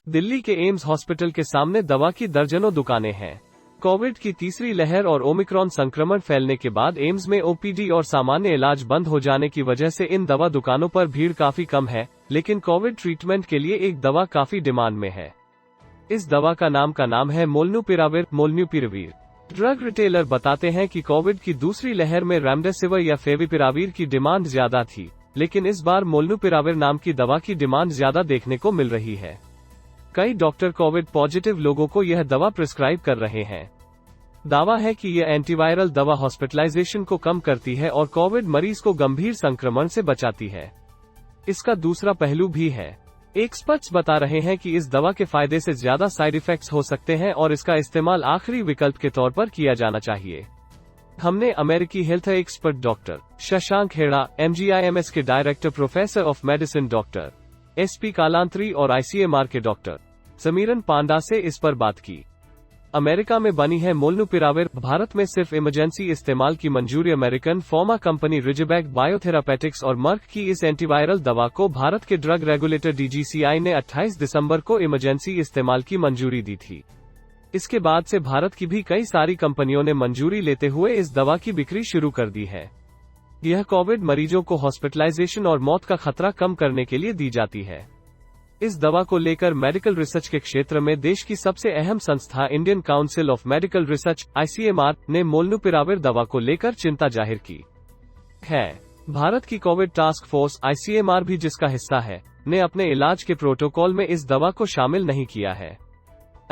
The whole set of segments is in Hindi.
दिल्ली के एम्स हॉस्पिटल के सामने दवा की दर्जनों दुकानें हैं। कोविड की तीसरी लहर और ओमिक्रॉन संक्रमण फैलने के बाद एम्स में ओपीडी और सामान्य इलाज बंद हो जाने की वजह से इन दवा दुकानों पर भीड़ काफी कम है, लेकिन कोविड ट्रीटमेंट के लिए एक दवा काफी डिमांड में है। इस दवा का नाम है मोलनुपिराविर। ड्रग रिटेलर बताते हैं कि कोविड की दूसरी लहर में रेमडेसिविर या फेविपिराविर की डिमांड ज्यादा थी, लेकिन इस बार मोलनुपिराविर नाम की दवा की डिमांड ज्यादा देखने को मिल रही है। कई डॉक्टर कोविड पॉजिटिव लोगों को यह दवा प्रिस्क्राइब कर रहे हैं। दावा है कि यह एंटीवायरल दवा हॉस्पिटलाइजेशन को कम करती है और कोविड मरीज को गंभीर संक्रमण से बचाती है। इसका दूसरा पहलू भी है। एक्सपर्ट्स बता रहे हैं कि इस दवा के फायदे से ज्यादा साइड इफेक्ट्स हो सकते हैं और इसका इस्तेमाल आखिरी विकल्प के तौर पर किया जाना चाहिए। हमने अमेरिकी हेल्थ एक्सपर्ट डॉक्टर शशांक हेड़ा, MGIMS के director professor of medicine doctor SP Kalantri और ICMR के डॉक्टर समीरन पांडा से इस पर बात की। अमेरिका में बनी है मोलनुपिराविर, भारत में सिर्फ इमरजेंसी इस्तेमाल की मंजूरी। अमेरिकन फार्मा कंपनी रिजबैक बायोथेरापेटिक्स और मर्क की इस एंटीवायरल दवा को भारत के ड्रग रेगुलेटर DGCI ने 28 दिसंबर को इमरजेंसी इस्तेमाल की मंजूरी दी थी। इसके बाद से भारत की भी कई सारी कंपनियों ने मंजूरी लेते हुए इस दवा की बिक्री शुरू कर दी है। यह कोविड मरीजों को हॉस्पिटलाइजेशन और मौत का खतरा कम करने के लिए दी जाती है। इस दवा को लेकर मेडिकल रिसर्च के क्षेत्र में देश की सबसे अहम संस्था Indian council of medical research ICMR ने मोलनुपिराविर दवा को लेकर चिंता जाहिर की है। भारत की कोविड टास्क फोर्स ICMR भी जिसका हिस्सा है, ने अपने इलाज के प्रोटोकॉल में इस दवा को शामिल नहीं किया है।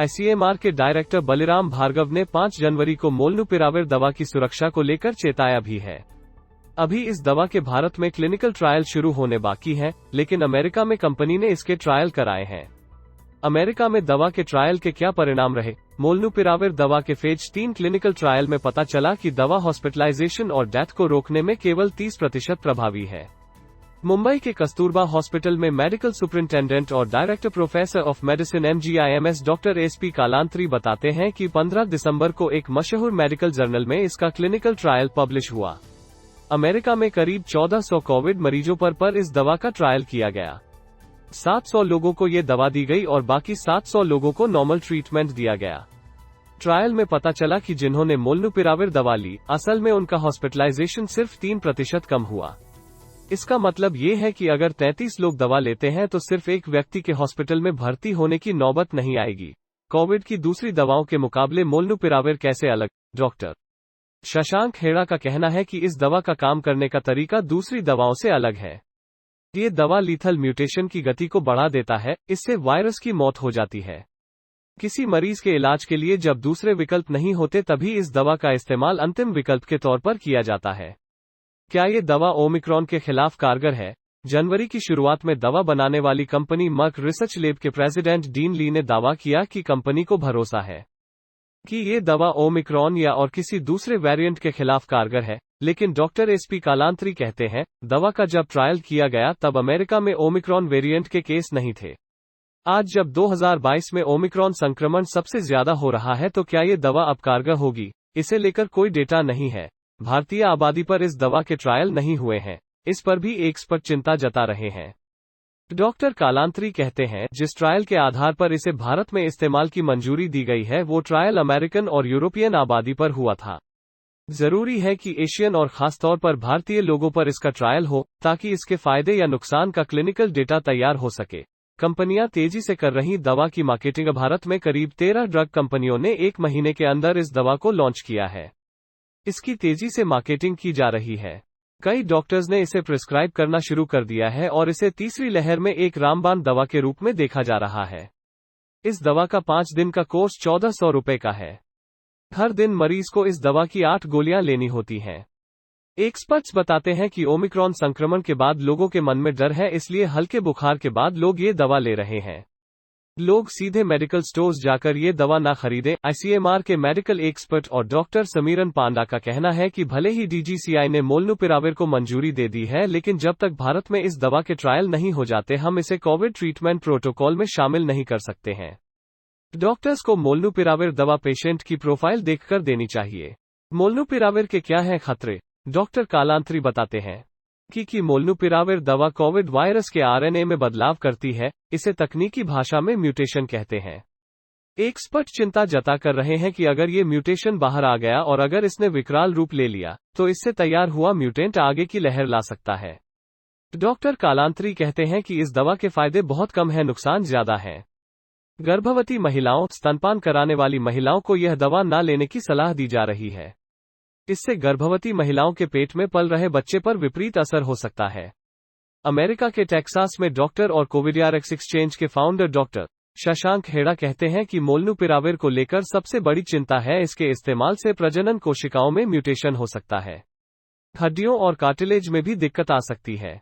ICMR के डायरेक्टर बलिराम भार्गव ने 5 जनवरी को मोलनुपिराविर दवा की सुरक्षा को लेकर चेताया भी है। अभी इस दवा के भारत में क्लिनिकल ट्रायल शुरू होने बाकी हैं, लेकिन अमेरिका में कंपनी ने इसके ट्रायल कराए हैं। अमेरिका में दवा के ट्रायल के क्या परिणाम रहे? मोलनुपिराविर दवा के फेज 3 क्लिनिकल ट्रायल में पता चला कि दवा हॉस्पिटलाइजेशन और डेथ को रोकने में केवल 30% प्रभावी है। मुंबई के कस्तूरबा हॉस्पिटल में मेडिकल सुपरिंटेंडेंट और director professor of medicine MGIMS doctor SP Kalantri बताते हैं कि 15 दिसंबर को एक मशहूर मेडिकल जर्नल में इसका क्लिनिकल ट्रायल पब्लिश हुआ। अमेरिका में करीब 1400 कोविड मरीजों पर इस दवा का ट्रायल किया गया। 700 लोगों को ये दवा दी गई और बाकी 700 लोगों को नॉर्मल ट्रीटमेंट दिया गया। ट्रायल में पता चला कि जिन्होंने मोलनुपिराविर दवा ली, असल में उनका हॉस्पिटलाइजेशन सिर्फ 3% कम हुआ। इसका मतलब ये है कि अगर 33 लोग दवा लेते हैं तो सिर्फ एक व्यक्ति के हॉस्पिटल में भर्ती होने की नौबत नहीं आएगी। कोविड की दूसरी दवाओं के मुकाबले मोलनुपिराविर कैसे अलग? डॉक्टर शशांक हेड़ा का कहना है कि इस दवा का काम करने का तरीका दूसरी दवाओं से अलग है। ये दवा लीथल म्यूटेशन की गति को बढ़ा देता है, इससे वायरस की मौत हो जाती है। किसी मरीज के इलाज के लिए जब दूसरे विकल्प नहीं होते तभी इस दवा का इस्तेमाल अंतिम विकल्प के तौर पर किया जाता है। क्या ये दवा ओमिक्रॉन के खिलाफ कारगर है? जनवरी की शुरुआत में दवा बनाने वाली कंपनी मर्क रिसर्च लैब के प्रेसिडेंट डीन ली ने दावा किया कि कंपनी को भरोसा है कि ये दवा ओमिक्रॉन या और किसी दूसरे वेरिएंट के खिलाफ कारगर है, लेकिन डॉक्टर SP कालांत्री कहते हैं, दवा का जब ट्रायल किया गया तब अमेरिका में ओमिक्रॉन वेरिएंट के केस नहीं थे। आज जब 2022 में ओमिक्रॉन संक्रमण सबसे ज्यादा हो रहा है तो क्या ये दवा अब कारगर होगी? इसे लेकर कोई डेटा नहीं है। भारतीय आबादी पर इस दवा के ट्रायल नहीं हुए हैं, इस पर भी एक्सपर्ट चिंता जता रहे हैं। डॉक्टर कालांत्री कहते हैं, जिस ट्रायल के आधार पर इसे भारत में इस्तेमाल की मंजूरी दी गई है वो ट्रायल अमेरिकन और यूरोपियन आबादी पर हुआ था। जरूरी है कि एशियन और खासतौर पर भारतीय लोगों पर इसका ट्रायल हो, ताकि इसके फायदे या नुकसान का क्लिनिकल डेटा तैयार हो सके। कंपनियां तेजी से कर रही दवा की मार्केटिंग। भारत में करीब 13 ड्रग कंपनियों ने 1 महीने के अंदर इस दवा को लॉन्च किया है। इसकी तेजी से मार्केटिंग की जा रही है। कई डॉक्टर्स ने इसे प्रिस्क्राइब करना शुरू कर दिया है और इसे तीसरी लहर में एक रामबाण दवा के रूप में देखा जा रहा है। इस दवा का 5 दिन का कोर्स 1400 रुपए का है। हर दिन मरीज को इस दवा की 8 गोलियां लेनी होती हैं। एक्सपर्ट्स बताते हैं कि ओमिक्रॉन संक्रमण के बाद लोगों के मन में डर है, इसलिए हल्के बुखार के बाद लोग ये दवा ले रहे हैं। लोग सीधे मेडिकल स्टोर्स जाकर ये दवा ना खरीदें। ICMR के मेडिकल एक्सपर्ट और डॉक्टर समीरन पांडा का कहना है कि भले ही DGCI ने मोलनुपिराविर को मंजूरी दे दी है, लेकिन जब तक भारत में इस दवा के ट्रायल नहीं हो जाते हम इसे कोविड ट्रीटमेंट प्रोटोकॉल में शामिल नहीं कर सकते हैं। डॉक्टर्स को मोलनुपिराविर दवा पेशेंट की प्रोफाइल देखकर देनी चाहिए। मोलनुपिराविर के क्या हैं खतरे? डॉक्टर कालांत्री बताते हैं, की मोल्नुपिराविर दवा कोविड वायरस के आरएनए में बदलाव करती है, इसे तकनीकी भाषा में म्यूटेशन कहते हैं। एक्सपर्ट चिंता जता कर रहे हैं कि अगर ये म्यूटेशन बाहर आ गया और अगर इसने विकराल रूप ले लिया, तो इससे तैयार हुआ म्यूटेंट आगे की लहर ला सकता है। डॉक्टर कालांतरी कहते हैं कि इस दवा के फायदे बहुत कम हैं, नुकसान ज्यादा हैं। गर्भवती महिलाओं, स्तनपान कराने वाली महिलाओं को यह दवा न लेने की सलाह दी जा रही है। इससे गर्भवती महिलाओं के पेट में पल रहे बच्चे पर विपरीत असर हो सकता है। अमेरिका के टेक्सास में डॉक्टर और कोविडआरएक्स एक्सचेंज के फाउंडर डॉक्टर शशांक हेड़ा कहते हैं कि मोल्नुपिराविर को लेकर सबसे बड़ी चिंता है इसके इस्तेमाल से प्रजनन कोशिकाओं में म्यूटेशन हो सकता है। हड्डियों और कार्टिलेज में भी दिक्कत आ सकती है।